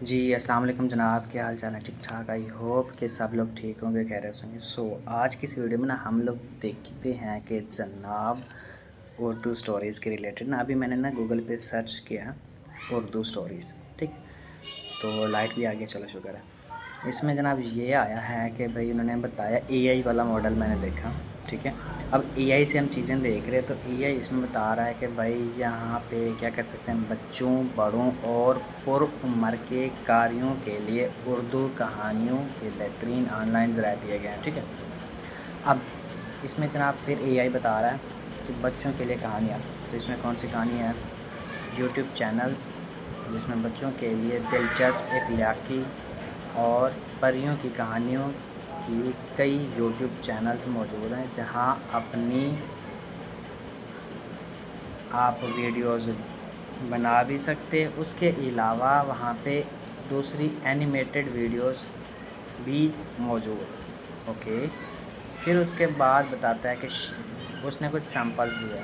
جی السلام علیکم جناب، کیا حال چال ہے؟ ٹھیک ٹھاک؟ آئی ہوپ کہ سب لوگ ٹھیک ہوں گے، خیریت سے ہوں گے۔ آج کی اس ویڈیو میں ہم لوگ دیکھتے ہیں کہ جناب اردو سٹوریز کے ریلیٹڈ ابھی میں نے گوگل پہ سرچ کیا اردو سٹوریز، ٹھیک، تو لائٹ بھی آگے، چلو شکر ہے۔ اس میں جناب یہ آیا ہے کہ بھائی انہوں نے بتایا اے آئی والا ماڈل میں نے دیکھا، ٹھیک ہے۔ اب اے آئی سے ہم چیزیں دیکھ رہے ہیں تو اے آئی اس میں بتا رہا ہے کہ بھائی یہاں پہ کیا کر سکتے ہیں، بچوں، بڑوں اور پر عمر کے قاریوں کے لیے اردو کہانیوں کے بہترین آن لائن ذرائع دیے گئے ہیں، ٹھیک ہے۔ اب اس میں جناب پھر اے آئی بتا رہا ہے کہ بچوں کے لیے کہانیاں، تو اس میں کون سی کہانی ہے؟ یوٹیوب چینلز جس میں بچوں کے لیے دلچسپ اخلاقی اور پریوں کی کہانیوں کی کئی یوٹیوب چینلز موجود ہیں جہاں آپ ویڈیوز بنا بھی سکتے۔ اس کے علاوہ وہاں پہ دوسری اینیمیٹڈ ویڈیوز بھی موجود، اوکے۔ پھر اس کے بعد بتاتا ہے کہ اس نے کچھ سیمپلز دیے،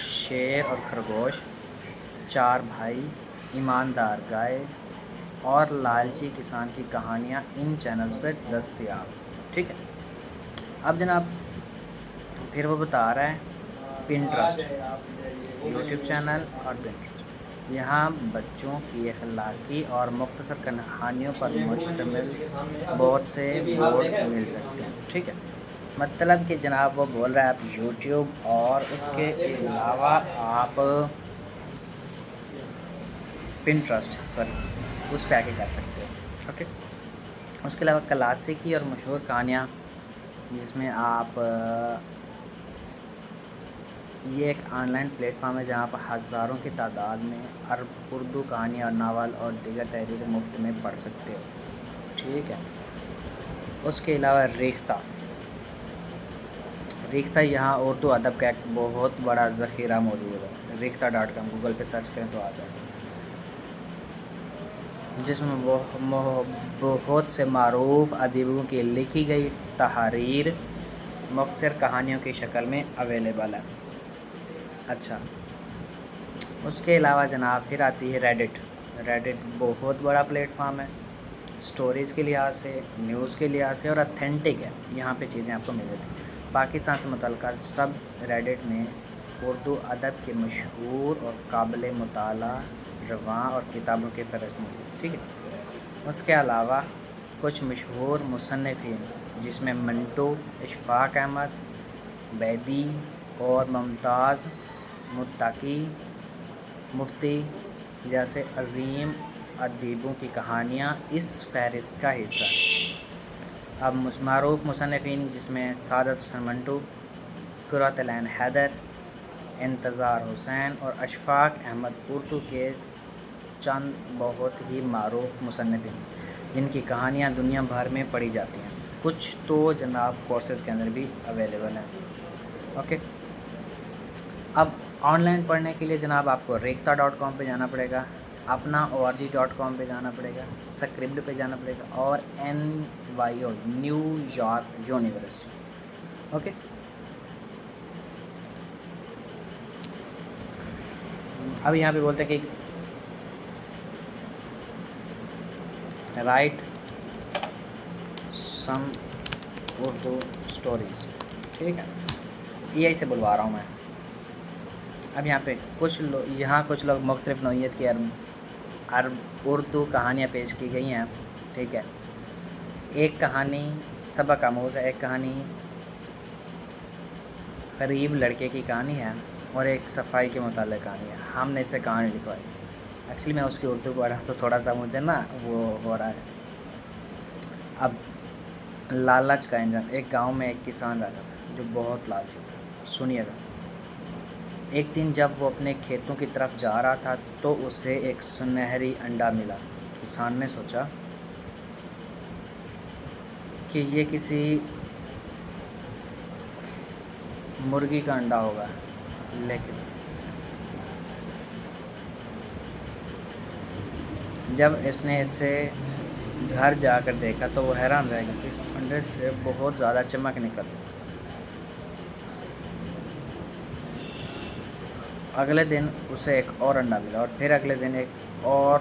شیر اور خرگوش، چار بھائی، ایماندار گائے اور لالچی کسان کی کہانیاں ان چینلز پہ دستیاب، ٹھیک ہے۔ اب جناب پھر وہ بتا رہا ہے پنٹرسٹ، یوٹیوب چینل اور پنٹرسٹ، یہاں بچوں کی اخلاقی اور مختصر کہانیوں پر مشتمل بہت سے بورڈ مل سکتے ہیں، ٹھیک ہے۔ مطلب کہ جناب وہ بول رہا ہے آپ یوٹیوب اور اس کے علاوہ آپ پنٹرسٹ اس پہ آ کے کر سکتے ہو، اوکے۔ اس کے علاوہ کلاسیکی اور مشہور کہانیاں، جس میں آپ یہ ایک آن لائن پلیٹ فارم ہے جہاں پر ہزاروں کی تعداد میں اردو کہانیاں اور ناول اور دیگر تحریریں مفت میں پڑھ سکتے ہو، ٹھیک ہے۔ اس کے علاوہ ریختہ یہاں اردو ادب کا ایک بہت بڑا ذخیرہ موجود ہے، ریختہ.com، گوگل پہ سرچ کریں تو آ جائے گا، جس میں بہت سے معروف ادیبوں کی لکھی گئی تحریر مختصر کہانیوں کی شکل میں اویلیبل ہے۔ اچھا، اس کے علاوہ جناب پھر آتی ہے ریڈٹ بہت بڑا پلیٹ فارم ہے، سٹوریز کے لحاظ سے، نیوز کے لحاظ سے اور اتھینٹک ہے، یہاں پہ چیزیں آپ کو مل جاتی ہیں۔ پاکستان سے متعلقہ سب ریڈٹ میں اردو ادب کے مشہور اور قابل مطالعہ رواں اور کتابوں کی فہرست موجود، ٹھیک ہے۔ اس کے علاوہ کچھ مشہور مصنفین جس میں منٹو، اشفاق احمد بیدی اور ممتاز مفتی جیسے عظیم ادیبوں کی کہانیاں اس فہرست کا حصہ ہیں۔ اب معروف مصنفین جس میں سعادت حسن منٹو، قرۃ العین حیدر، انتظار حسین اور اشفاق احمد اردو کے چند بہت ہی معروف مصنفین جن کی کہانیاں دنیا بھر میں پڑھی جاتی ہیں، کچھ تو جناب کورسز کے اندر بھی اویلیبل ہیں، اوکے۔ اب آن لائن پڑھنے کے لیے جناب آپ کو ریختہ.com پہ جانا پڑے گا، اپنا org.com پہ جانا پڑے گا، سکرپٹ پہ جانا پڑے گا اور NYU new York university, okay. اب یہاں پہ بولتے ہیں کہ رائٹ سم اردو سٹوریز، ٹھیک ہے، اے آئی سے بلوا رہا ہوں میں۔ اب یہاں پہ کچھ لوگ مختلف نوعیت کی اردو کہانیاں پیش کی گئی ہیں، ٹھیک ہے۔ ایک کہانی سبق آموز ہے، ایک کہانی غریب لڑکے کی کہانی ہے اور ایک صفائی کے متعلق کہانی ہے۔ ہم نے اسے کہانی لکھوائی، ایکچولی میں اس کی اردو پڑھا تو تھوڑا سا مجھے وہ ہو رہا ہے۔ اب لالچ کا انجن، ایک گاؤں میں ایک کسان رہتا تھا جو بہت لالچی تھا، سنیے گا۔ ایک دن جب وہ اپنے کھیتوں کی طرف جا رہا تھا تو اسے ایک سنہری انڈا ملا۔ کسان نے سوچا کہ یہ کسی مرغی کا انڈا ہوگا، لیکن جب اس نے اسے گھر جا کر دیکھا تو وہ حیران رہ گیا کہ اس انڈے سے بہت زیادہ چمک نکل۔ اگلے دن اسے ایک اور انڈا ملا اور پھر اگلے دن ایک اور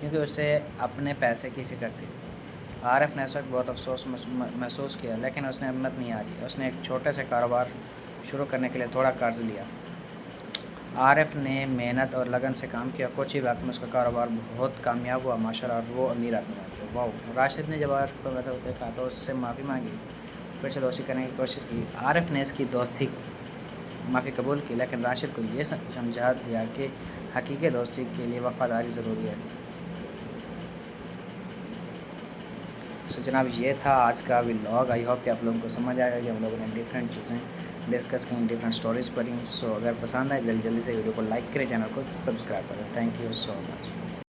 کیونکہ اسے اپنے پیسے کی فکر تھی۔ عارف نے اس وقت بہت افسوس محسوس کیا، لیکن اس نے ہمت نہیں ہاری۔ اس نے ایک چھوٹے سے کاروبار شروع کرنے کے لیے تھوڑا قرض لیا۔ عارف نے محنت اور لگن سے کام کیا، کچھ ہی وقت میں اس کا کاروبار بہت کامیاب ہوا ماشاءاللہ، اور وہ امیر آدمی بن گیا۔ واؤ! راشد نے جب عارف کو بیٹھے ہوتے دیکھا تو اس سے معافی مانگی، پھر سے دوستی کرنے کی کوشش کی۔ عارف نے اس کی دوستی معافی قبول کی، لیکن راشد کو یہ سمجھا دیا کہ حقیقی دوستی کے لیے وفاداری ضروری ہے۔ سو جناب یہ تھا آج کا ولاگ۔ آئی ہوپ کہ آپ لوگوں کو سمجھ آئے گا کہ ہم لوگوں نے ڈفرینٹ چیزیں ڈسکس کی، ڈفرینٹ اسٹوریز پڑھی۔ سو اگر پسند آئے جلدی سے ویڈیو کو لائک کریں، چینل کو سبسکرائب کریں۔ Thank you so much.